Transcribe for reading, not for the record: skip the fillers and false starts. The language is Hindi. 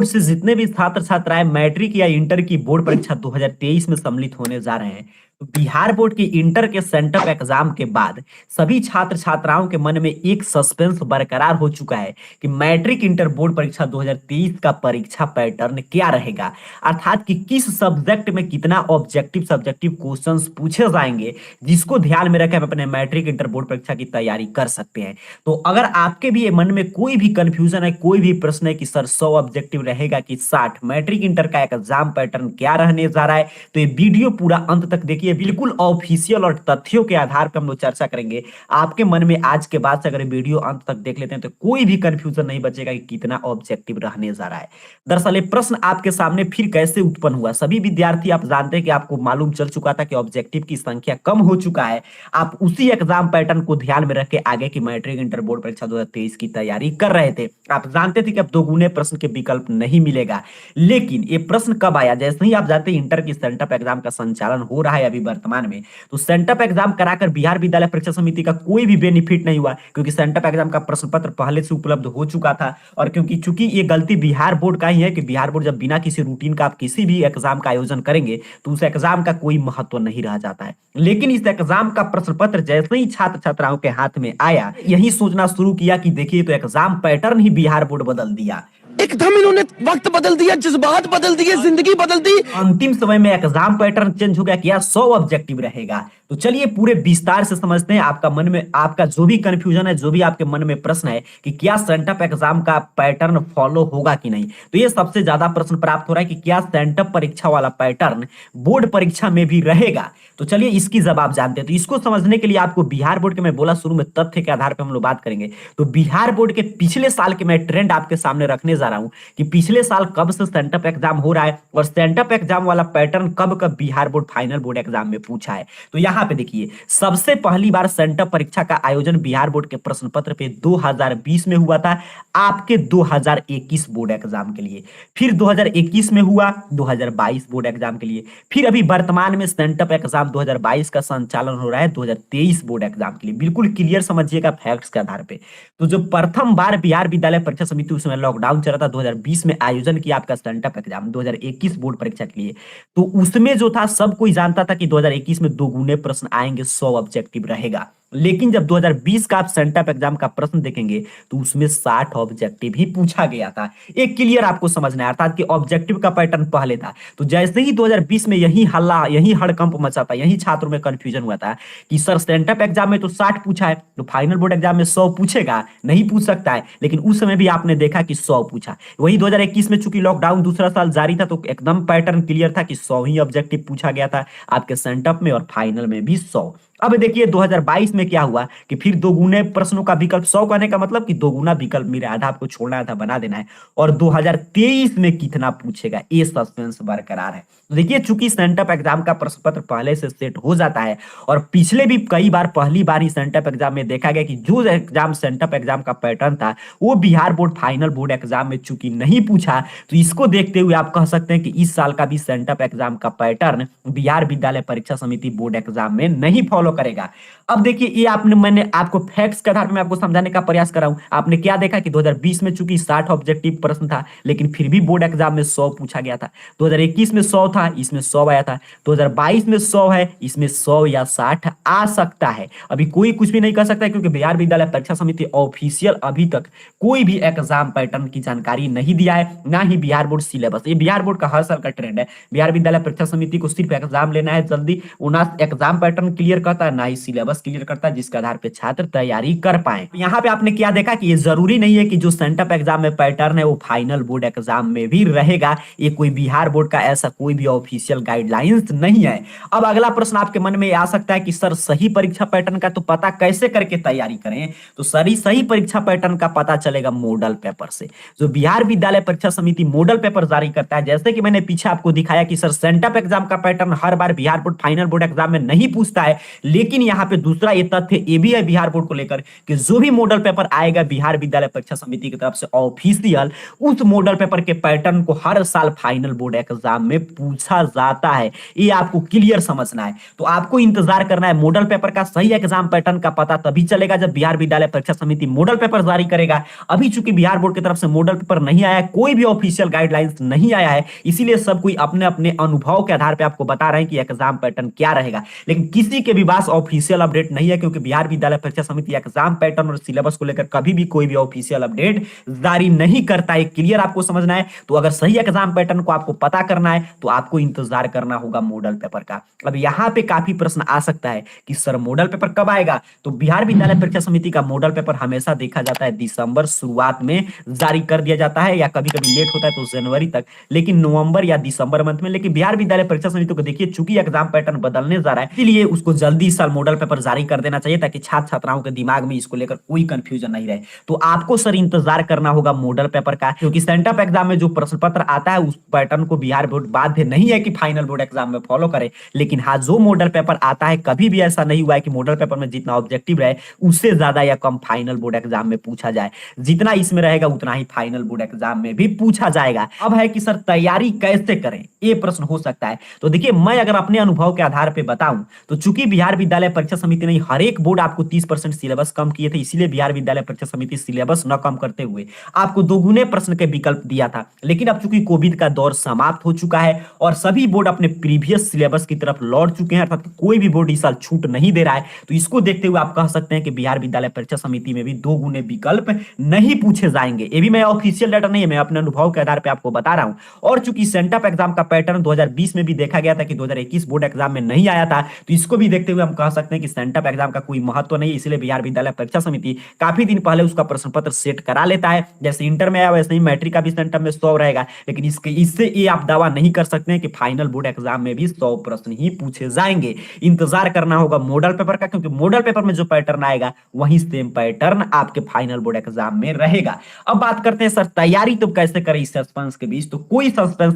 बोर्ड से जितने भी छात्र छात्राएं मैट्रिक या इंटर की बोर्ड परीक्षा 2023 में सम्मिलित होने जा रहे हैं, तो बिहार बोर्ड की इंटर के सेंटअप एग्जाम के बाद सभी छात्र छात्राओं के मन में एक सस्पेंस बरकरार हो चुका है कि मैट्रिक इंटर बोर्ड परीक्षा 2023 का परीक्षा पैटर्न क्या रहेगा। अर्थात कि किस सब्जेक्ट में कितना ऑब्जेक्टिव सब्जेक्टिव क्वेश्चंस पूछे जाएंगे, जिसको ध्यान में रखकर हम अपने मैट्रिक इंटर बोर्ड परीक्षा की तैयारी कर सकते हैं। तो अगर आपके भी मन में कोई भी कंफ्यूजन है, कोई भी प्रश्न है कि सर 100 ऑब्जेक्टिव रहेगा कि 60, मैट्रिक इंटर का एग्जाम पैटर्न क्या रहने जा रहा है, तो ये वीडियो पूरा अंत तक देखिए। बिल्कुल ऑफिशियल और तथ्यों के आधार पर हम लोग चर्चा करेंगे। आपके मन में आज के बाद से अगर वीडियो अंत तक देख लेते हैं तो कोई भी कंफ्यूजन नहीं बचेगा कि कितना ऑब्जेक्टिव रहने जा रहा है। दरअसल ये प्रश्न आपके सामने फिर कैसे उत्पन्न हुआ, सभी विद्यार्थी आप जानते हैं कि आपको मालूम चल चुका था कि ऑब्जेक्टिव की संख्या कम हो चुका है। आप उसी एग्जाम पैटर्न को ध्यान में रख के आगे की मैट्रिक इंटर बोर्ड परीक्षा 2023 की तैयारी कर रहे थे। आप जानते थे कि अब दोगुने प्रश्न के विकल्प नहीं मिलेगा, लेकिन ये प्रश्न कब आया, जैसे ही आप जानते हैं इंटर की सेंटअप एग्जाम का संचालन हो रहा है अभी वर्तमान में, तो सेंटअप एग्जाम कराकर बिहार विद्यालय परीक्षा समिति का कोई भी बेनिफिट नहीं हुआ, क्योंकि सेंटअप एग्जाम का प्रश्न पत्र पहले से उपलब्ध हो चुका था। और क्योंकि चूंकि ये गलती बिहार बोर्ड का ही है कि बिहार बोर्ड जब बिना किसी रूटीन का आप किसी भी एग्जाम का आयोजन करेंगे तो उस एग्जाम का कोई महत्व नहीं रह जाता है। लेकिन इस एग्जाम का प्रश्न पत्र जैसे ही छात्र छात्राओं के हाथ में आया, यही सोचना शुरू किया कि देखिए तो एग्जाम पैटर्न ही बिहार बोर्ड बदल दिया। एकदम इन्होंने वक्त बदल दिया, जज्बात बदल दिए, जिंदगी बदल दी। अंतिम समय में एग्जाम पैटर्न चेंज हो गया कि यार 100 ऑब्जेक्टिव रहेगा। तो चलिए पूरे विस्तार से समझते हैं। आपका मन में आपका जो भी कंफ्यूजन है, जो भी आपके मन में प्रश्न है कि क्या सेंटअप एग्जाम का पैटर्न फॉलो होगा कि नहीं, तो ये सबसे ज्यादा प्रश्न प्राप्त हो रहा है कि क्या सेंटअप परीक्षा वाला पैटर्न बोर्ड परीक्षा में भी रहेगा। तो चलिए इसकी जवाब जानते हैं। तो इसको समझने के लिए आपको बिहार बोर्ड के, मैं बोला शुरू में, तथ्य के आधार पर हम लोग बात करेंगे। तो बिहार बोर्ड के पिछले साल के मैं ट्रेंड आपके सामने रखने जा रहा हूं कि पिछले साल कब से सेंटअप एग्जाम हो रहा है और सेंटअप एग्जाम वाला पैटर्न कब कब Bihar board final board exam में पूछा है। तो यहाँ पे देखिए, सबसे पहली बार सेंटअप परीक्षा का आयोजन बिहार बोर्ड के प्रश्न पत्र पे 2020 में हुआ था, आपके 2021 बोर्ड एग्जाम के लिए। फिर 2021 में हुआ 2022 बोर्ड एग्जाम के लिए। फिर अभी वर्तमान में सेंटअप एग्जाम 2022 का संचालन हो रहा है 2023 बोर्ड एग्जाम के लिए। बिल्कुल क्लियर समझिएगा फैक्ट्स के आधार पे। तो जो प्रथम बार बिहार विद्यालय परीक्षा समिति, उसमें लॉकडाउन चल रहा था, 2020 में आयोजन किया आपका सेंटअप एग्जाम 2021 बोर्ड परीक्षा के लिए। तो उसमें जो था सब कोई जानता था कि 2021 में दोगुने प्रश्न आएंगे, 100 ऑब्जेक्टिव रहेगा। लेकिन जब 2020 का आप सेंटअप एग्जाम का प्रश्न देखेंगे तो उसमें 60 ऑब्जेक्टिव ही पूछा गया था। एक क्लियर आपको समझना है, अर्थात कि ऑब्जेक्टिव का पैटर्न पहले था। तो जैसे ही 2020 में यही हल्ला, यही हड़कंप मचा था, यही छात्रों में कंफ्यूजन हुआ था कि सर सेंटअप एग्जाम में तो 60 पूछा है, तो फाइनल बोर्ड एग्जाम में 100 पूछेगा, नहीं पूछ सकता है। लेकिन उस समय भी आपने देखा कि 100 पूछा। वही 2021 में चूंकि लॉकडाउन दूसरा साल जारी था, तो एकदम पैटर्न क्लियर था कि 100 ही ऑब्जेक्टिव पूछा गया था आपके सेंटअप में और फाइनल में भी 100। अब देखिए 2022 में क्या हुआ कि फिर दोगुने प्रश्नों का विकल्प, 100 कहने का मतलब कि दोगुना विकल्प मिला, आधा आपको छोड़ना था, बना देना है। और 2023 में कितना पूछेगा, ये सस्पेंस बरकरार है। तो देखिए चूंकि सेंटअप एग्जाम का प्रश्न पत्र पहले से सेट हो जाता है और पिछले भी कई बार पहली बार ही सेंटअप एग्जाम में देखा गया कि जो एग्जाम सेंटअप एग्जाम का पैटर्न था वो Bihar board final board exam में चूंकि नहीं पूछा, तो इसको देखते हुए आप कह सकते हैं कि इस साल का भी सेंटअप एग्जाम का पैटर्न बिहार विद्यालय परीक्षा समिति बोर्ड एग्जाम में नहीं फॉलो करेगा। अब देखिए ये मैंने आपको फैक्ट्स के आधार पर मैं आपको समझाने का प्रयास कर रहा हूं। आपने क्या देखा कि 2020 में चूंकि 60 ऑब्जेक्टिव प्रश्न था, लेकिन फिर भी बोर्ड एग्जाम में 100 पूछा गया था। 2021 में 100 था, इसमें 100 आया था। 2022 में 100 है, इसमें 100 या 60 आ सकता है। अभी कोई कुछ भी नहीं कर सकता है, क्योंकि बिहार विद्यालय परीक्षा समिति ऑफिशियल अभी तक कोई भी एग्जाम पैटर्न की जानकारी नहीं दिया है, ना ही बिहार बोर्ड सिलेबस। ये बिहार बोर्ड का हर साल का ट्रेंड है। बिहार विद्यालय परीक्षा समिति को सिर्फ एग्जाम लेना है जल्दी, ना एग्जाम पैटर्न क्लियर करता है, ना ही सिलेबस क्लियर करता है, जिसके आधार पे छात्र तैयारी कर पाए। यहाँ पे आपने क्या देखा कि ये जरूरी नहीं है कि जो सेंटअप एग्जाम में पैटर्न है वो फाइनल बोर्ड एग्जाम में भी रहेगा। ये कोई बिहार बोर्ड का ऐसा कोई भी ऑफिशियल गाइडलाइंस नहीं है। अब अगला प्रश्न आपके मन में आ सकता है कि सर सही परीक्षा पैटर्न का तो पता कैसे करके तैयारी करें। तो सही परीक्षा पैटर्न का पता चलेगा मॉडल पेपर से। जो बिहार विद्यालय परीक्षा समिति मॉडल पेपर जारी करता है, जैसे कि मैंने पीछे आपको दिखाया कि सर सेंटअप एग्जाम का पैटर्न हर बार Bihar board final board exam में नहीं पूछता है, लेकिन यहाँ पे दूसरा ये तथ्य ये भी है बिहार बोर्ड को लेकर कि जो भी मॉडल पेपर आएगा बिहार विद्यालय परीक्षा समिति की तरफ से ऑफिशियल, उस मॉडल पेपर के पैटर्न को हर साल फाइनल बोर्ड एग्जाम में पूछा जाता है। ये आपको क्लियर समझना है। तो आपको इंतजार करना है, मॉडल पेपर का सही एग्जाम पैटर्न का पता तभी चलेगा जब बिहार विद्यालय परीक्षा समिति मॉडल पेपर जारी करेगा। अभी चूंकि बिहार बोर्ड की तरफ से मॉडल पेपर नहीं आया, कोई भी ऑफिशियल गाइडलाइंस नहीं आया है, इसीलिए सब कोई अपने अपने अनुभव के आधार पर आपको बता रहे हैं कि एग्जाम पैटर्न क्या रहेगा। लेकिन किसी के भी पास ऑफिशियल अपडेट नहीं है, क्योंकि बिहार विद्यालय परीक्षा समिति एग्जाम पैटर्न और सिलेबस को लेकर कभी भी कोई भी ऑफिशियल अपडेट जारी नहीं करता है। क्लियर आपको समझना है। तो अगर सही एग्जाम पैटर्न को आपको पता करना है तो आपको इंतजार करना होगा मॉडल पेपर का। अब यहां पे काफी प्रश्न आ सकता है कि सर मॉडल पेपर कब आएगा? तो बिहार विद्यालय परीक्षा समिति का मॉडल पेपर हमेशा देखा जाता है दिसंबर शुरुआत में जारी कर दिया जाता है, या कभी कभी लेट होता है तो जनवरी तक, लेकिन नवंबर या दिसंबर मंथ में। लेकिन बिहार विद्यालय परीक्षा समिति को देखिए, चूंकि एग्जाम पैटर्न बदलने जा रहा है, इसलिए उसको जल्दी इस साल मॉडल पेपर जारी कर देना चाहिए ताकि छात्र छात्राओं के दिमाग में इसको लेकर कोई कंफ्यूजन नहीं रहे। तो आपको सर इंतजार करना होगा मॉडल पेपर का, क्योंकि सेंटअप एग्जाम में जो प्रश्न पत्र आता है उस पैटर्न को बिहार बोर्ड बाध्य नहीं है कि फाइनल बोर्ड एग्जाम में फॉलो करे। लेकिन हाँ, जो मॉडल पेपर आता है, कभी भी ऐसा नहीं हुआ है कि मॉडल पेपर में जितना ऑब्जेक्टिव रहे उससे ज्यादा या कम फाइनल बोर्ड एग्जाम में पूछा जाए। जितना इसमें रहेगा उतना ही फाइनल बोर्ड एग्जाम में भी पूछा जाएगा। अब है कि सर तैयारी कैसे करें, ये प्रश्न हो सकता है। तो देखिए, मैं अगर अपने अनुभव के आधार पर बताऊं तो चूंकि बिहार विद्यालय परीक्षा समिति ने हर एक बोर्ड आपको 30% सिलेबस कम किए थे, इसीलिए बिहार विद्यालय परीक्षा समिति सिलेबस न कम करते हुए आपको दोगुने प्रश्न के विकल्प दिया था। लेकिन अब चूंकि कोविड का दौर समाप्त हो चुका है और सभी बोर्ड अपने प्रीवियस सिलेबस की तरफ लौट चुके हैं, अर्थात कोई भी बोर्ड इस साल छूट नहीं दे रहा है, तो इसको देखते हुए आप कह सकते हैं कि बिहार विद्यालय परीक्षा समिति में भी दोगुने विकल्प नहीं पूछे जाएंगे। ये भी मैं ऑफिशियल डाटा नहीं है, मैं अपने अनुभव के आधार पर आपको बता रहा हूं। और चूंकि सेंटअप एग्जाम का पैटर्न 2020 में भी देखा गया था कि 2021 बोर्ड एग्जाम में नहीं आया था, तो इसको भी देखते हुए हम कह सकते हैं कि सेंटअप एग्जाम का कोई महत्व नहीं है। इसलिए बिहार विद्यालय परीक्षा समिति काफी दिन पहले उसका प्रश्न पत्र सेट करा लेता है। जैसे इंटर में आया वैसे ही मैट्रिक का भी सेंटअप में 100 रहेगा, लेकिन इससे ये आप दावा नहीं कर सकते हैं कि फाइनल बोर्ड एग्जाम में भी 100 प्रश्न ही पूछे जाएंगे। इंतजार करना होगा मॉडल पेपर का, क्योंकि मॉडल पेपर में जो पैटर्न आएगा वही सेम पैटर्न आपके फाइनल बोर्ड एग्जाम में रहेगा। अब बात करते हैं सर तैयारी तो कैसे करें इस सस्पेंस के बीच। तो कोई सस्पेंस